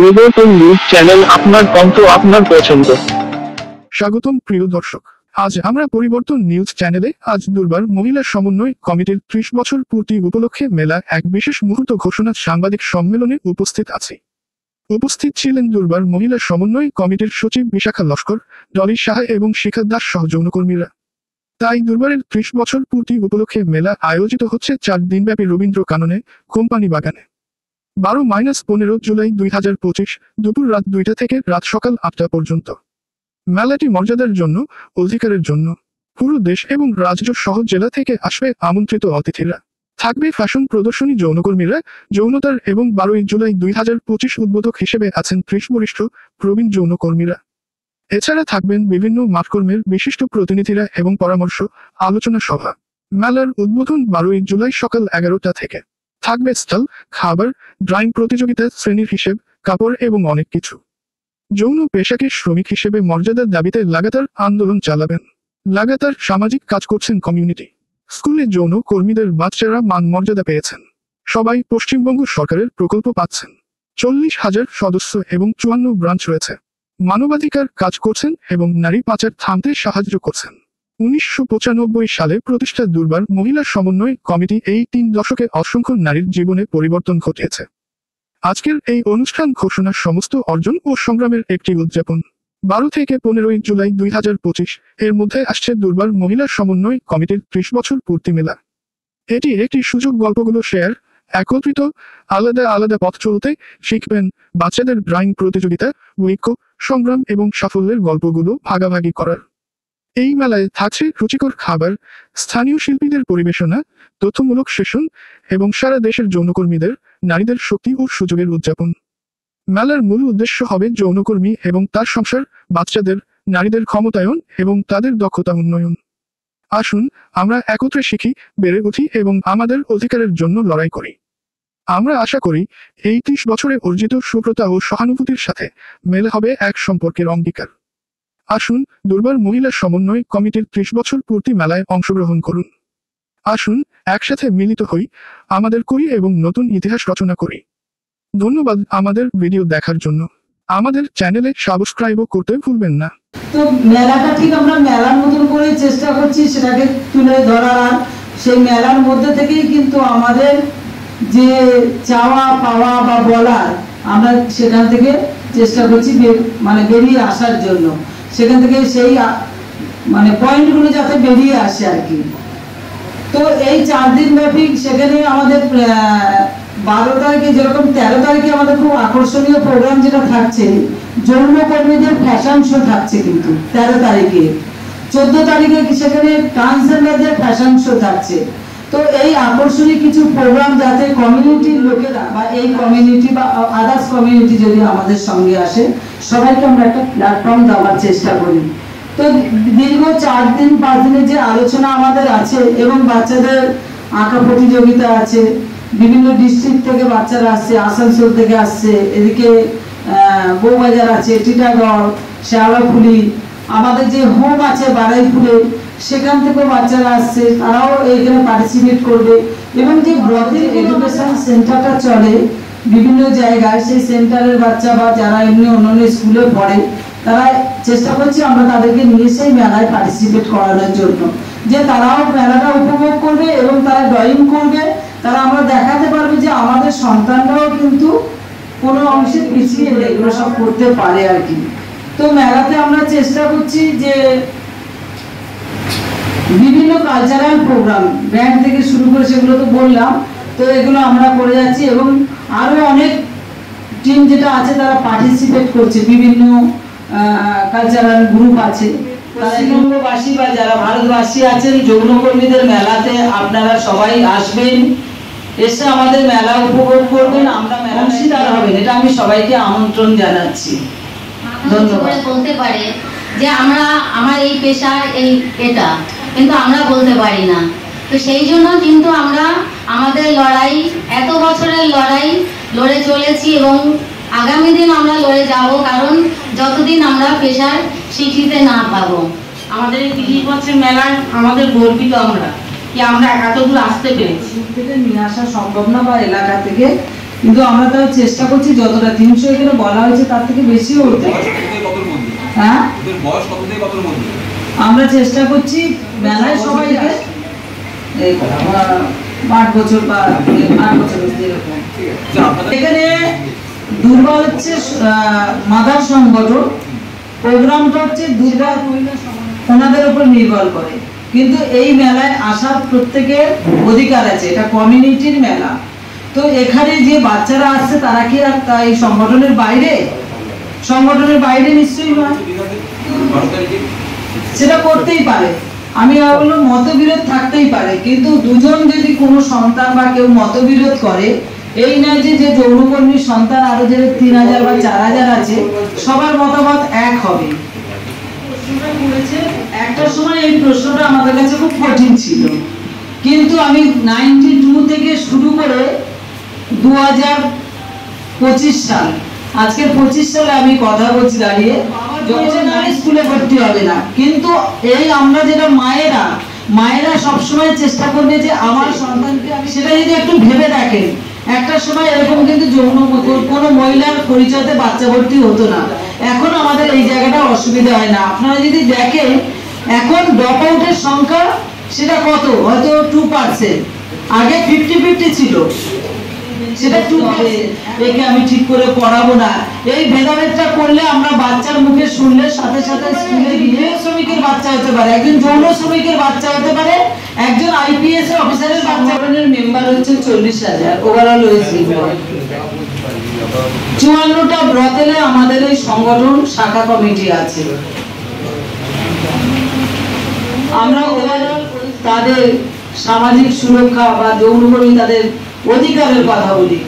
পরিবর্তন news channel, আপনার কণ্ঠ আপনার পছন্দ। স্বাগতম প্রিয় দর্শক, আজ আমরা পরিবর্তন নিউজ চ্যানেলে আজ দুর্বার মহিলা সমন্বয় কমিটির 30 বছর পূর্তি উপলক্ষে মেলা এক বিশেষ মুহূর্ত ঘোষণা সাংবাদিক সম্মেলনে উপস্থিত আছি। উপস্থিত ছিলেন দুর্বার মহিলা সমন্বয় কমিটির সচিব বিশাখা লস্কর, ডলি সাহা এবং শিখা দাস সহ যৌনকর্মীরা। তাই দুর্বারের 30 বছর পূর্তি উপলক্ষে মেলা আয়োজিত হচ্ছে 4 দিনব্যাপী রবীন্দ্র কাননে কোম্পানি বাগানে। 12-15 জুলাই 2025 দুপুর রাত 2টা থেকে রাত সকাল 8টা পর্যন্ত। মেলাটি মর্যাদার জন্য, অধিকারের জন্য। পুরো দেশ এবং রাজ্য সহ জেলা থেকে আসবে আমন্ত্রিত অতিথিরা। থাকবে ফ্যাশন প্রদর্শনী, যৌনকর্মীরা, যৌনতার এবং 12 জুলাই 2025 উদ্বোধক হিসেবে আছেন 30 বরিষ্ঠ প্রবীণ যৌনকর্মীরা। এছাড়া থাকবেন বিভিন্ন মাঠকর্মের বিশিষ্ট প্রতিনিধিরা এবং পরামর্শ আলোচনা সভা। মেলার উদ্বোধন 12 জুলাই সকাল 11টা থেকে। থাকবে স্টল, খাবার, ড্রয়িং প্রতিযোগিতা, শ্রেণীর হিসেব, কাপড় এবং অনেক কিছু। যৌন পেশাকে শ্রমিক হিসেবে মর্যাদার দাবিতে লাগাতার আন্দোলন চালাবেন। লাগাতার সামাজিক কাজ করছেন কমিউনিটি। স্কুলে যৌন কর্মীদের বাচ্চারা মান মর্যাদা পেয়েছেন। সবাই পশ্চিমবঙ্গ সরকারের প্রকল্প পাচ্ছেন। 40,000 সদস্য এবং 54 ব্রাঞ্চ রয়েছে। মানবাধিকার কাজ করছেন এবং নারী পাচার থামতে সাহায্য করছেন। 1995 সালে প্রতিষ্ঠা দুর্বার মহিলা সমন্বয় কমিটি এই 3 দশকে অসংখ্য নারীর জীবনে পরিবর্তন ঘটিয়েছে। আজকের এই অনুষ্ঠান ঘোষণার সমস্ত অর্জন ও সংগ্রামের একটি উদযাপন। 12 থেকে 15 জুলাই 2025 এর মধ্যে আসছে দুর্বার মহিলা সমন্বয় কমিটির 30 বছর পূর্তি মেলা। এটি একটি সুযোগ গল্পগুলো শেয়ার, একত্রিত, আলাদা আলাদা পথ চলতে শিখবেন, বাচ্চাদের ড্রয়িং প্রতিযোগিতা, ঐক্য, সংগ্রাম এবং সাফল্যের গল্পগুলো ভাগাভাগি করার। এই মেলায় থাকছে রুচিকর খাবার, স্থানীয় শিল্পীদের পরিবেশনা, তথ্যমূলক সেশন এবং সারা দেশের যৌনকর্মীদের, নারীদের শক্তি ও সুযোগের উদযাপন। মেলার মূল উদ্দেশ্য হবে যৌনকর্মী এবং তার সংসার, বাচ্চাদের, নারীদের ক্ষমতায়ন এবং তাদের দক্ষতা উন্নয়ন। আসুন আমরা একত্রে শিখি, বেড়ে উঠি এবং আমাদের অধিকারের জন্য লড়াই করি। আমরা আশা করি এই 30 বছরে অর্জিত সুব্রতা ও সহানুভূতির সাথে মেলা হবে এক সম্পর্কের অঙ্গীকার। আসুন দুর্বার মহিলা সমন্বয় কমিটির 30 বছর পূর্তি মেলায় অংশগ্রহণ করুন। আসুন একসাথে মিলিত হই, আমাদের করি এবং নতুন ইতিহাস রচনা করি। ধন্যবাদ আমাদের ভিডিও দেখার জন্য। আমাদের চ্যানেলে সাবস্ক্রাইবও করতে ভুলবেন না। তো মেলাটা ঠিক আমরা মেলার মতন করে চেষ্টা করছি সেটাকে তুলে ধরার। সেই মেলার মধ্যে থেকেই কিন্তু আমাদের যে চাওয়া পাওয়া বা বলার, আমরা সেখান থেকে চেষ্টা করছি মানে বেরিয়ে আসার জন্য। সেখান থেকে সেই মানে পয়েন্টগুলো যাতে বেরিয়ে আসে আর কি। তো এই 4 দিন ব্যাপী সেখানে আমাদের 12 তারিখে যেরকম 13 তারিখে আমাদের খুব আকর্ষণীয় প্রোগ্রাম যেটা থাকছে, যৌনকর্মীদের ফ্যাশন শো থাকছে কিন্তু 13 তারিখে। 14 তারিখে সেখানে ট্রান্সজেন্ডারদের ফ্যাশন শো থাকছে। তো এই আকর্ষণীয় কিছু প্রোগ্রাম যাতে কমিউনিটির লোকেরা বা এই কমিউনিটি বা আদার্স কমিউনিটি যদি আমাদের সঙ্গে আসে, সবাইকে আমরা একটা প্ল্যাটফর্ম দেওয়ার চেষ্টা করি। তো দীর্ঘ 4 দিন 5 দিনের যে আলোচনা আমাদের আছে এবং বাচ্চাদের আঁকা প্রতিযোগিতা আছে, বিভিন্ন ডিস্ট্রিক্ট থেকে বাচ্চারা আসছে, আসানসোল থেকে আসছে, এদিকে বউবাজার আছে, টিটাগড়, শেওড়াফুলি, আমাদের যে হোম আছে বারাইপুরে, সেখান থেকেও বাচ্চারা আসছে, তারাও এইখানে পার্টিসিপেট করবে। এবং যে ব্রথের এডুকেশন সেন্টারটা চলে বিভিন্ন জায়গায়, সেই সেন্টারের বাচ্চা বা যারা এমনি অন্যান্য স্কুলে পড়ে, তারা চেষ্টা করছে আমরা তাদেরকে নিয়ে সেই মেলায় পার্টিসিপেট করানোর জন্য, যে তারাও মেলাটা উপভোগ করবে এবং তারা ড্রয়িং করবে। তারা আমরা দেখাতে পারবে যে আমাদের সন্তানরাও কিন্তু কোনো অংশে পিছিয়ে নেই, এগুলো সব করতে পারে আর কি। তো মেলাতে আমরা চেষ্টা করছি যে বিভিন্ন কালচারাল প্রোগ্রাম, ব্যান্ড থেকে শুরু করে সেগুলো তো বললাম, তো এগুলো আমরা করে যাচ্ছি এবং আরো অনেক টিম যেটা আছে তারা পার্টিসিপেট করছে, বিভিন্ন কালচারাল গ্রুপ আছে। পশ্চিমবঙ্গবাসী বা যারা ভারতবাসী আছেন, যৌনকর্মীদের মেলাতে আপনারা সবাই আসবেন, এসে আমাদের মেলা উপভোগ করবেন, আমরা মেলা অংশীদার হবেন, এটা আমি সবাইকে আমন্ত্রণ জানাচ্ছি। ধন্যবাদ। বলতে পারে যে আমার এই পেশার এটা, কিন্তু আমরা বলতে পারি না। তো সেই জন্য কিন্তু আমরা আমাদের লড়াই, এত বছরের লড়াই লড়ে চলেছি এবং আগামী দিন আমরা লড়ে যাব, কারণ যতদিন আমরা পেশার স্বীকৃতি না পাবো। আমাদের এই 30 বছর মেলায় আমাদের গর্বিত আমরা কি আমরা এত দূর আসতে পেরেছি। থেকে নিয়ে আসা সম্ভব না বা এলাকা থেকে কিন্তু আমরা তাও চেষ্টা করছি যতটা 300 এখানে বলা হয়েছে তার থেকে বেশিও হতে পারে। হ্যাঁ, আমরা চেষ্টা করছি মেলায় সবাইকে 8 বছর বা 8 বছর এরকম। এখানে দুর্গা হচ্ছে মাদার সংগঠন, প্রোগ্রামটা হচ্ছে দুর্গা ওনাদের উপর নির্ভর করে, কিন্তু এই মেলায় আসার প্রত্যেকের অধিকার আছে, এটা কমিউনিটির মেলা। তো এখানে যে বাচ্চারা আসছে তারা কি আর এই সংগঠনের বাইরে? সংগঠনের বাইরে নিশ্চয়ই নয়, সেটা করতেই পারে। আমি বলবো মতবিরোধ থাকতেই পারে, কিন্তু দুজন যদি কোনো সন্তান বা কেউ মতবিরোধ করে, এই নয় যে যৌনকর্মীর সন্তান আরো যে 3000 বা 4000 আছে সবার মতামত এক হবে। একটা সময় এই প্রশ্নটা আমাদের কাছে খুব কঠিন ছিল, কিন্তু আমি 92 থেকে শুরু করে 2025 সাল, আজকে 25 সালে আমি কথা বলছি দাঁড়িয়ে, স্কুলে ভর্তি হবে না, কিন্তু এই আমরা যেটা মায়েরা সবসময় চেষ্টা করবে যে আমার সন্তানকে, সেটা যদি একটু ভেবে দেখেন, একটা সময় এরকম কিন্তু কোনো মহিলার পরিচয়তে বাচ্চা ভর্তি হতো না। এখন আমাদের এই জায়গাটা অসুবিধা হয় না। আপনারা যদি দেখেন এখন ড্রপ আউটের সংখ্যা সেটা কত, হয়তো 2%, আগে 50-50 ছিল, সেটা 2%। একে আমি ঠিক করে পড়াবো না, এই ভেদাভেদটা করলে আমরা বাচ্চার মুখে শুনলে সাথে সাথে স্কুলে গিয়ে শ্রমিকের বাচ্চা হতে পারে, একজন যৌন শ্রমিকের বাচ্চা হতে পারে, একজন IPS অফিসারের বাচ্চা। মেম্বার হচ্ছে 40,000, ওভারঅল হয়েছে 54টা ব্রতেলে আমাদের এই সংগঠন শাখা কমিটি আছে। আমরা ওভারঅল তাদের সামাজিক সুরক্ষা বা যৌনকর্মী তাদের অধিকারের কথা বলি।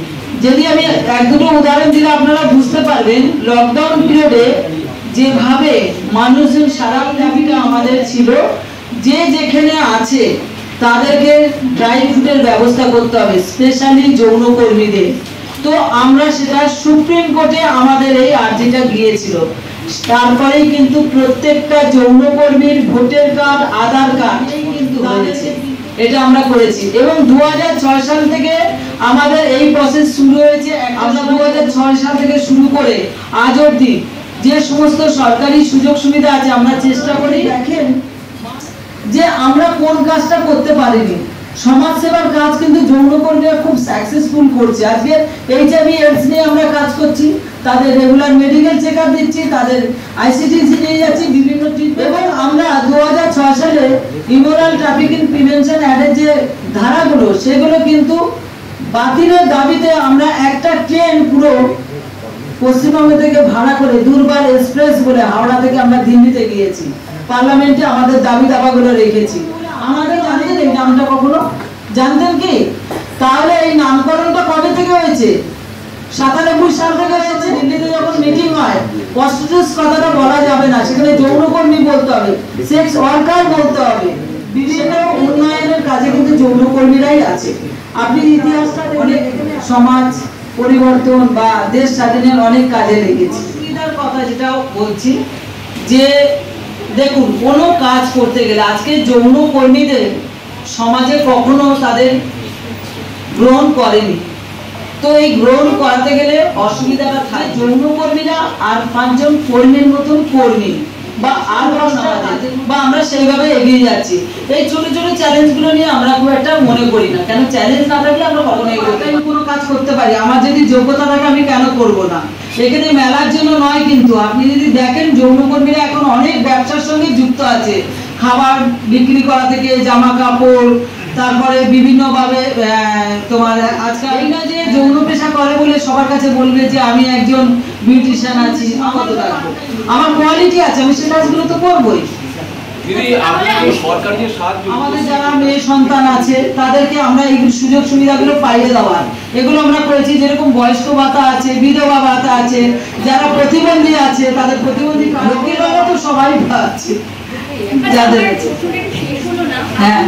যদি আমি 1-2টো উদাহরণ দিলে আপনারা বুঝতে পারবেন, লকডাউন পিরিয়ডে যেভাবে মানুষজন সারা পৃথিবীটা আমাদের ছিল, যে যেখানে আছে তাদেরকে ড্রাই ফুডের ব্যবস্থা করতে হবে, স্পেশালি যৌনকর্মীদের। তো আমরা সেটা সুপ্রিম কোর্টে আমাদের এই আর্জিটা গিয়েছিল, তারপরেই কিন্তু প্রত্যেকটা যৌনকর্মীর ভোটার কার্ড, আধার কার্ড কিন্তু এটা আমরা করেছি। এবং 2006 সাল থেকে আমাদের এই প্রসেস শুরু হয়েছে। আমরা 2006 সাল থেকে শুরু করে আজ অবধি যে সমস্ত সরকারি সুযোগ সুবিধা আছে আমরা চেষ্টা করি। দেখেন যে আমরা কোন কাজটা করতে পারিনি, সমাজ সেবার কাজ কিন্তু যৌনকর্মীরা খুব সাকসেসফুল করছে। আজকে HIV/AIDS নিয়ে আমরা কাজ করছি, তাদের রেগুলার মেডিকেল চেকআপ দিচ্ছি, তাদের ICTC নিয়ে যাচ্ছি বিভিন্ন ট্রিটমেন্ট। এবং আমরা 2006 সালে ইমোরাল ট্রাফিকিং প্রিভেনশন অ্যাক্টের যে ধারাগুলো সেগুলো কিন্তু বাতিলের দাবিতে আমরা একটা ট্রেন পুরো পশ্চিমবঙ্গ থেকে ভাড়া করে দুর্বার এক্সপ্রেস বলে হাওড়া থেকে আমরা দিল্লিতে গিয়েছি, পার্লামেন্টে আমাদের দাবি দাবাগুলো রেখেছি। আমাদের জানেন এই নামটা কখনো জানতেন কি? তাহলে এই নামকরণটা কবে থেকে হয়েছে? 97 সাল থেকে হয়েছে। দিল্লিতে যখন মিটিং হয়, প্রস্টিটিউটস কথাটা বলা যাবে না, সেখানে যৌনকর্মী বলতে হবে, সেক্স ওয়ার্কার বলতে হবে। বিভিন্ন উন্নয়নের কাজে কিন্তু যৌনকর্মীরাই আছে। আপনি ইতিহাসটা অনেক সমাজ পরিবর্তন বা দেশ স্বাধীনের অনেক কাজে লেগেছে। সুবিধার কথা যেটাও বলছি যে দেখুন, কোনো কাজ করতে গেলে আজকে যৌনকর্মীদের সমাজে কখনো তাদের গ্রহণ করেনি, তো এই গ্রহণ করাতে গেলে অসুবিধাটা থাকে। যৌনকর্মীরা আর 5 জন কর্মীর মতন কর্মী বা আর বা আমরা সেইভাবে এগিয়ে যাচ্ছি। এই ছোট ছোট চ্যালেঞ্জগুলো নিয়ে আমরা খুব একটা মনে করি না, কেন চ্যালেঞ্জ না থাকলে আমরা কখনো কোনো কাজ করতে পারি। আমার যদি যোগ্যতা থাকে আমি কেন করব না? এখানে মেলার জন্য নয়, কিন্তু আপনি যদি দেখেন যৌনকর্মীরা এখন অনেক ব্যবসার সঙ্গে যুক্ত আছে, খাবার বিক্রি করা থেকে জামা কাপড়, তারপরে বিভিন্ন ভাবে তোমার আজকাল এই না যে যৌন পেশা করে বলে সবার কাছে বলবে যে আমি একজন বিউটিশিয়ান আছি, আমার তো থাকবো, আমার কোয়ালিটি আছে, আমি সে কাজগুলো তো করবোই। আমাদের যারা মেয়ে সন্তান আছে তাদেরকে আমরা এই সুযোগ সুবিধাগুলো পাইয়ে দেওয়ার এগুলো আমরা করেছি। যেরকম বয়স্ক ভাতা আছে, বিধবা ভাতা আছে, যারা প্রতিবন্ধী আছে তাদের প্রতিবন্ধী লোকের ভাতা তো সবাই পাচ্ছে যাদের আছে। হ্যাঁ,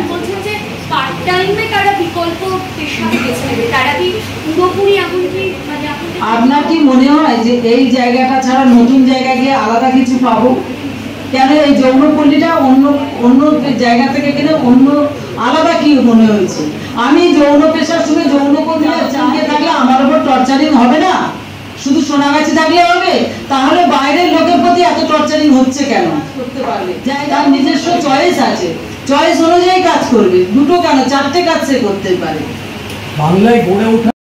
আপনার কি মনে হয় যে এই জায়গাটা ছাড়া নতুন জায়গায় গিয়ে আলাদা কিছু পাবো? কেন এই যৌনপল্লীটা অন্য অন্য জায়গা থেকে কিনে অন্য আলাদা কি মনে হয়েছে? আমি যৌন পেশার সঙ্গে যৌন কর্মীরা চালিয়ে থাকলে আমার উপর টর্চারিং হবে না? শুধু সোনাগাছি থাকলে হবে? তাহলে বাইরের লোকের প্রতি এত টর্চারিং হচ্ছে কেন? করতে পারবে, তার নিজস্ব চয়েস আছে, চয়েস অনুযায়ী কাজ করবে। দুটো কেন, চারটে কাজ সে করতে পারে। বাংলায় গড়ে ওঠা